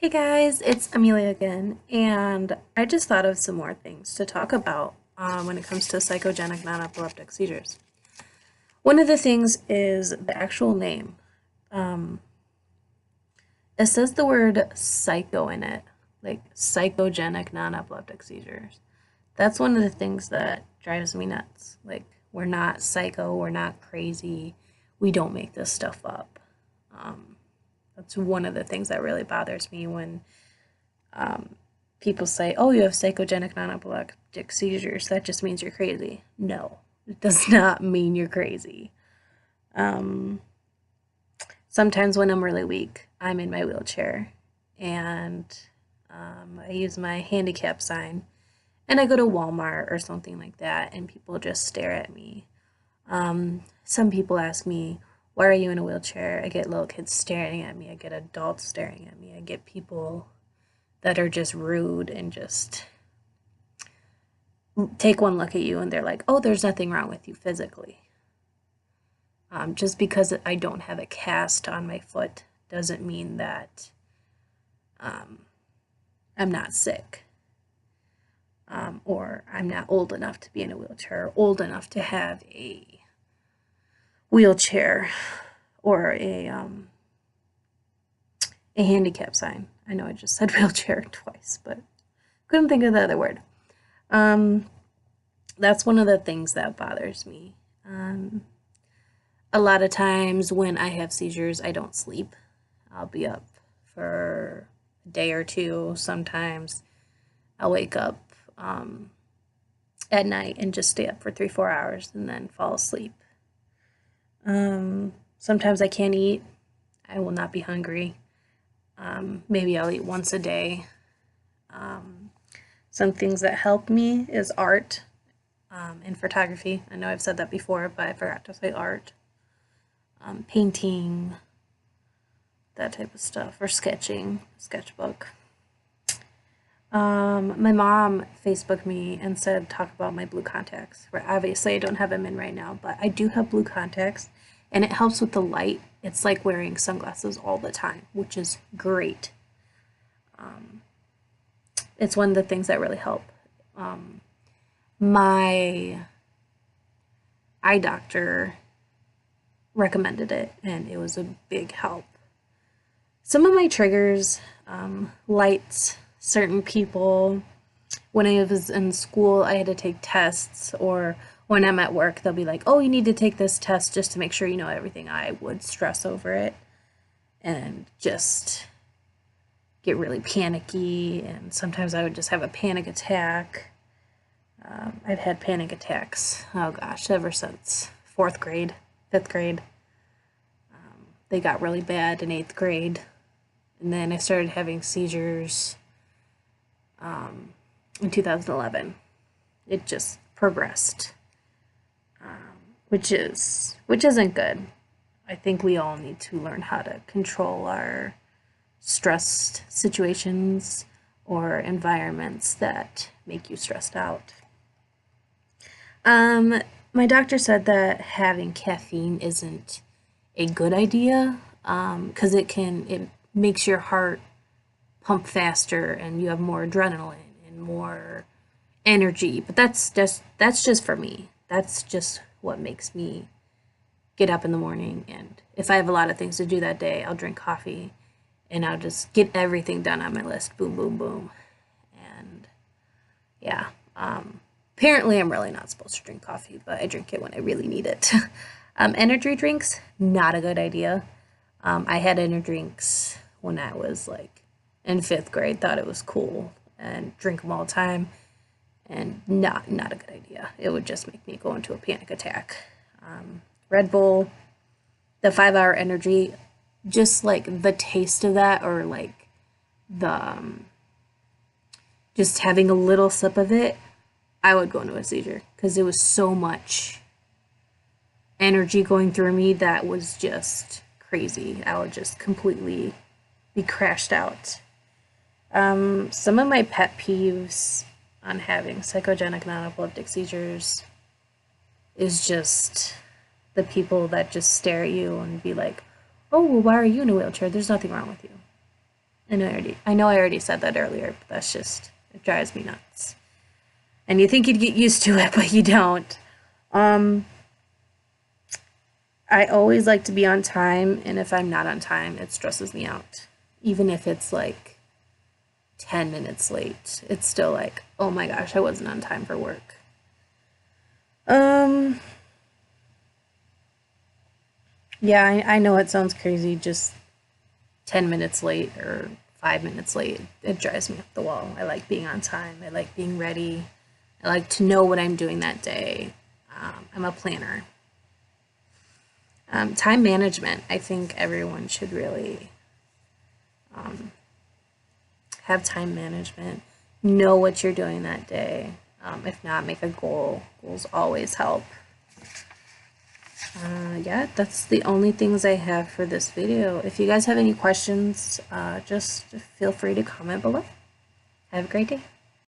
Hey guys, it's Amelia again, and I just thought of some more things to talk about when it comes to psychogenic non-epileptic seizures. One of the things is the actual name. Um, it says the word psycho in it, like psychogenic non-epileptic seizures. That's one of the things that drives me nuts. Like, we're not psycho, we're not crazy, we don't make this stuff up. Um, that's one of the things that really bothers me when people say, oh, you have psychogenic non-epileptic seizures. That just means you're crazy. No, it does not mean you're crazy. Um, Sometimes when I'm really weak, I'm in my wheelchair and I use my handicap sign and I go to Walmart or something like that and people just stare at me. Some people ask me, why are you in a wheelchair? I get little kids staring at me. I get adults staring at me. I get people that are just rude and just take one look at you and they're like, oh, there's nothing wrong with you physically. Just because I don't have a cast on my foot doesn't mean that I'm not sick, or I'm not old enough to be in a wheelchair, or old enough to have a wheelchair or a handicap sign. I know I just said wheelchair twice, but couldn't think of the other word. Um, that's one of the things that bothers me. A lot of times when I have seizures, I don't sleep. I'll be up for a day or two. Sometimes I'll wake up at night and just stay up for 3, 4 hours and then fall asleep. Sometimes I can't eat. I will not be hungry. Maybe I'll eat once a day. Some things that help me is art and photography. I know I've said that before, but I forgot to say art. Painting, that type of stuff, or sketching, sketchbook. My mom Facebooked me and said, talk about my blue contacts. Where obviously I don't have them in right now, but I do have blue contacts, and it helps with the light. It's like wearing sunglasses all the time, which is great. It's one of the things that really help. My eye doctor recommended it, and it was a big help. Some of my triggers, lights, certain people. When I was in school, I had to take tests, or when I'm at work, they'll be like, oh, you need to take this test just to make sure you know everything. I would stress over it and just get really panicky, and sometimes I would just have a panic attack. I've had panic attacks, oh gosh, ever since 4th grade, 5th grade. They got really bad in 8th grade. And then I started having seizures in 2011. It just progressed, which isn't good. I think we all need to learn how to control our stressed situations or environments that make you stressed out. My doctor said that having caffeine isn't a good idea because it makes your heart pump faster and you have more adrenaline and more energy. But that's just for me. That's just what makes me get up in the morning. And if I have a lot of things to do that day, I'll drink coffee and I'll just get everything done on my list. Boom, boom, boom. And yeah. Apparently, I'm really not supposed to drink coffee, but I drink it when I really need it. Energy drinks, not a good idea. I had energy drinks when I was like in 5th grade, thought it was cool and drink them all the time, and not a good idea. It would just make me go into a panic attack. Red Bull, the 5 hour energy, just like the taste of that, or like the just having a little sip of it, I would go into a seizure because it was so much energy going through me that was just crazy. I would just completely be crashed out. Some of my pet peeves on having psychogenic non-epileptic seizures is just the people that just stare at you and be like, oh, well, why are you in a wheelchair? There's nothing wrong with you. I know I already said that earlier, but that's just, it drives me nuts. And you think you'd get used to it, but you don't. Um, I always like to be on time, and if I'm not on time, it stresses me out. Even if it's like 10 minutes late, it's still like, oh my gosh, I wasn't on time for work. Um, yeah, I know it sounds crazy, just 10 minutes late or 5 minutes late. It drives me up the wall. I like being on time. I like being ready. I like to know what I'm doing that day. I'm a planner. Time management. I think everyone should really have time management. Know what you're doing that day. If not, make a goal. Goals always help. Yeah, that's the only things I have for this video. If you guys have any questions, just feel free to comment below. Have a great day.